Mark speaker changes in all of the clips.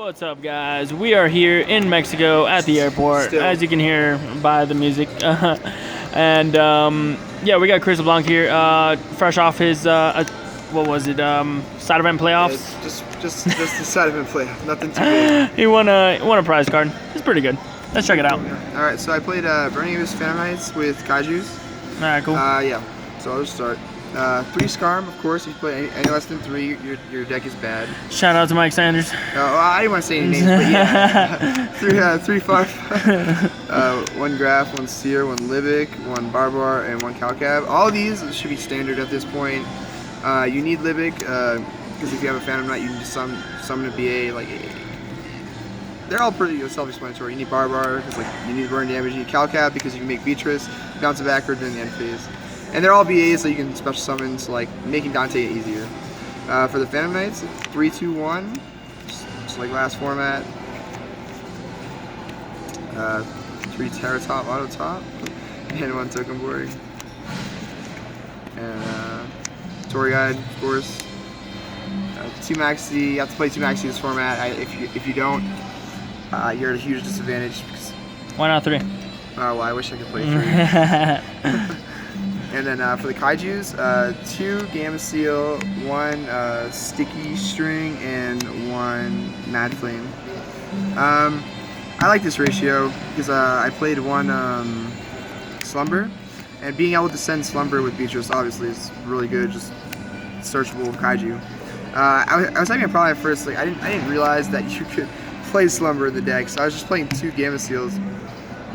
Speaker 1: What's up, guys? We are here in Mexico at the airport,
Speaker 2: Still.
Speaker 1: as you can hear by the music. And yeah, we got Chris LeBlanc here, fresh off his what was it? Side event playoffs.
Speaker 2: Yeah, just the side event playoff. Nothing too big.
Speaker 1: He won a prize card. It's pretty good. Let's check it out.
Speaker 2: All right, so I played Burning Abyss Phantom Knights with Kaijus.
Speaker 1: All right, cool.
Speaker 2: Yeah. So I'll just start. 3 Skarm, of course. If you play any less than 3, your deck is bad.
Speaker 1: Shout out to Mike Sanders.
Speaker 2: Well, I didn't want to say any names, but yeah. 3 Farf, 1 Graph, 1 Seer, 1 Libic, 1 Barbar, and 1 Calcab. All of these should be standard at this point. You need Libic, because if you have a Phantom Knight, you need to summon a BA. They're all pretty self-explanatory. You need Barbar, because you need burn damage. You need Calcab, because you can make Beatrice, bounce it backward during the end phase. And they're all BAs, so you can special summon, so making Dante easier. For the Phantom Knights, 3-2-1, just like last format. 3 Terra Top, Auto Top, and 1 Token Board. And Tour Guide, of course. 2 Maxi, you have to play 2 Maxi this format. If you don't, you're at a huge disadvantage. Because,
Speaker 1: Why not 3?
Speaker 2: well, I wish I could play 3. And then for the Kaijus, 2 Gamma Seal, 1 Sticky String, and 1 Mad Flame. I like this ratio because I played 1 Slumber, and being able to send Slumber with Beatrice obviously is really good, just searchable Kaiju. I was having a problem at first, I didn't realize that you could play Slumber in the deck, so I was just playing 2 Gamma Seals,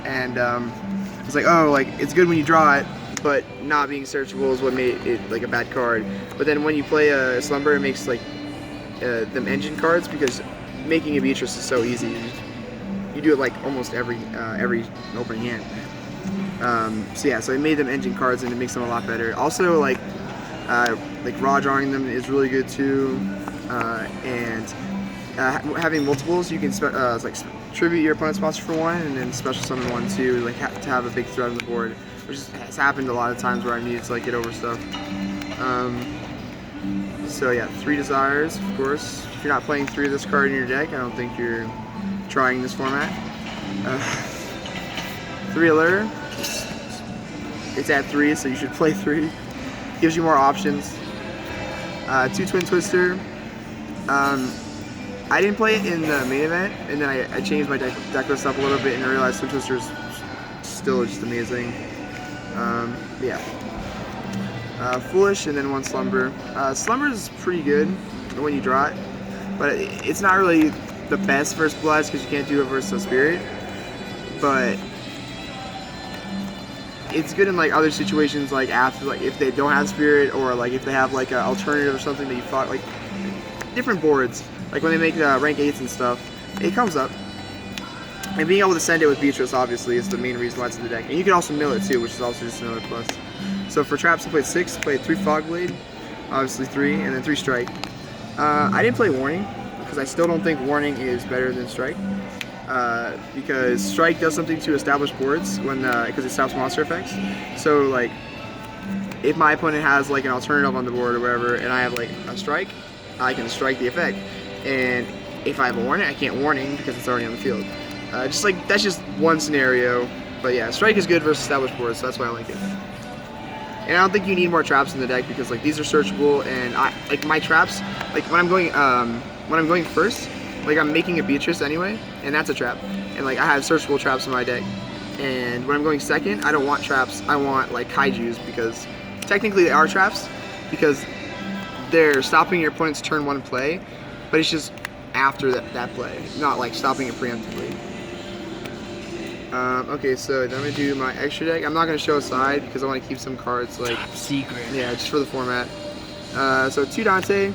Speaker 2: and I was like, oh, it's good when you draw it, but not being searchable is what made it a bad card. But then when you play a Slumber, it makes them engine cards, because making a Beatrice is so easy. You do it almost every opening hand. So it made them engine cards, and it makes them a lot better. Also, raw drawing them is really good too, and having multiples, you can tribute your opponent's monster for 1, and then special summon 1 too, to have a big threat on the board, which has happened a lot of times where I needed to get over stuff. So yeah, 3 Desires, of course. If you're not playing 3 of this card in your deck, I don't think you're trying this format. 3 Allure. It's at 3, so you should play 3. Gives you more options. 2 Twin Twister. I didn't play it in the main event, and then I changed my deck list up a little bit, and I realized Twin Twister is still just amazing. Yeah. Foolish, and then 1 Slumber. Slumber is pretty good when you draw it, but it's not really the best versus Bloods, because you can't do it versus Spirit. But it's good in other situations, after if they don't have Spirit, or if they have an alternative or something that you thought, different boards, when they make rank 8s and stuff, it comes up. And being able to send it with Beatrice obviously is the main reason why it's in the deck. And you can also mill it too, which is also just another plus. So for traps, I played 6, played 3 Fogblade, obviously 3, and then 3 Strike. I didn't play Warning, because I still don't think Warning is better than Strike. Because Strike does something to established boards because it stops monster effects. So if my opponent has an alternative on the board or whatever, and I have a Strike, I can strike the effect. And if I have a Warning, I can't Warning because it's already on the field. That's just one scenario, but yeah, Strike is good versus established boards, so that's why I like it. And I don't think you need more traps in the deck, because these are searchable, and my traps, when I'm going first, I'm making a Beatrice anyway, and that's a trap, and I have searchable traps in my deck. And when I'm going second, I don't want traps, I want Kaijus, because technically they are traps, because they're stopping your opponent's turn 1 play, but it's just after that play, not stopping it preemptively. Okay, so then I'm going to do my extra deck. I'm not going to show a side because I want to keep some cards
Speaker 1: Top secret.
Speaker 2: Yeah, just for the format. So 2 Dante.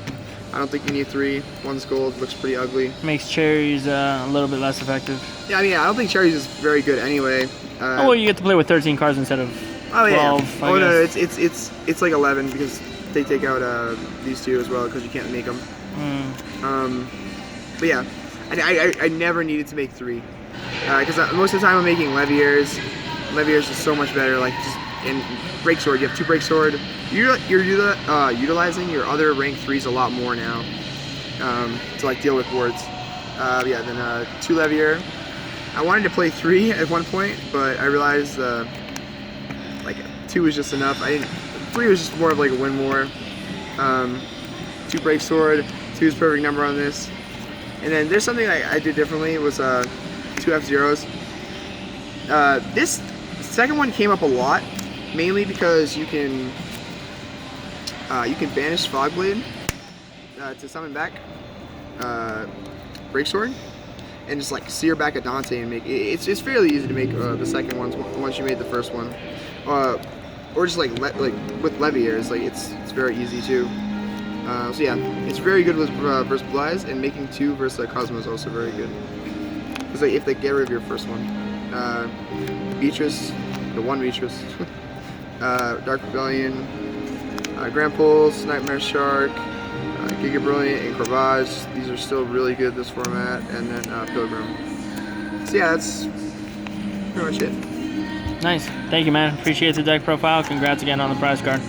Speaker 2: I don't think you need 3. 1's gold, looks pretty ugly.
Speaker 1: Makes cherries a little bit less effective.
Speaker 2: Yeah, I don't think cherries is very good anyway.
Speaker 1: Oh, well, you get to play with 13 cards instead of 12.
Speaker 2: Yeah. Oh no, it's 11 because they take out these 2 as well, because you can't make them. But yeah, I never needed to make 3. Because most of the time I'm making Leviers. Leviers is so much better. And Break Sword, you have 2 Break Sword. You're utilizing your other rank 3s a lot more now to deal with boards. Yeah, then 2 Levier. I wanted to play 3 at one point, but I realized like 2 was just enough. 3 was just more of like a win more. 2 Break Sword, 2 is perfect number on this. And then there's something I did differently was 2 F-Zeros. This second one came up a lot, mainly because you can banish Fogblade to summon back Break Sword, and just like sear back a Dante and make it's fairly easy to make the second one once you made the first one, or just like with Levier, it's very easy too. So yeah, it's very good with versus Blue Eyes, and making 2 versus Cosmo is also very good. Because like if they get rid of your first one, Beatrice, the one Beatrice, Dark Rebellion, Grand Pulse, Nightmare Shark, Giga Brilliant, and Corvage. These are still really good this format, and then Pilgrim. So yeah, that's pretty much it.
Speaker 1: Nice. Thank you, man. Appreciate the deck profile. Congrats again on the prize card.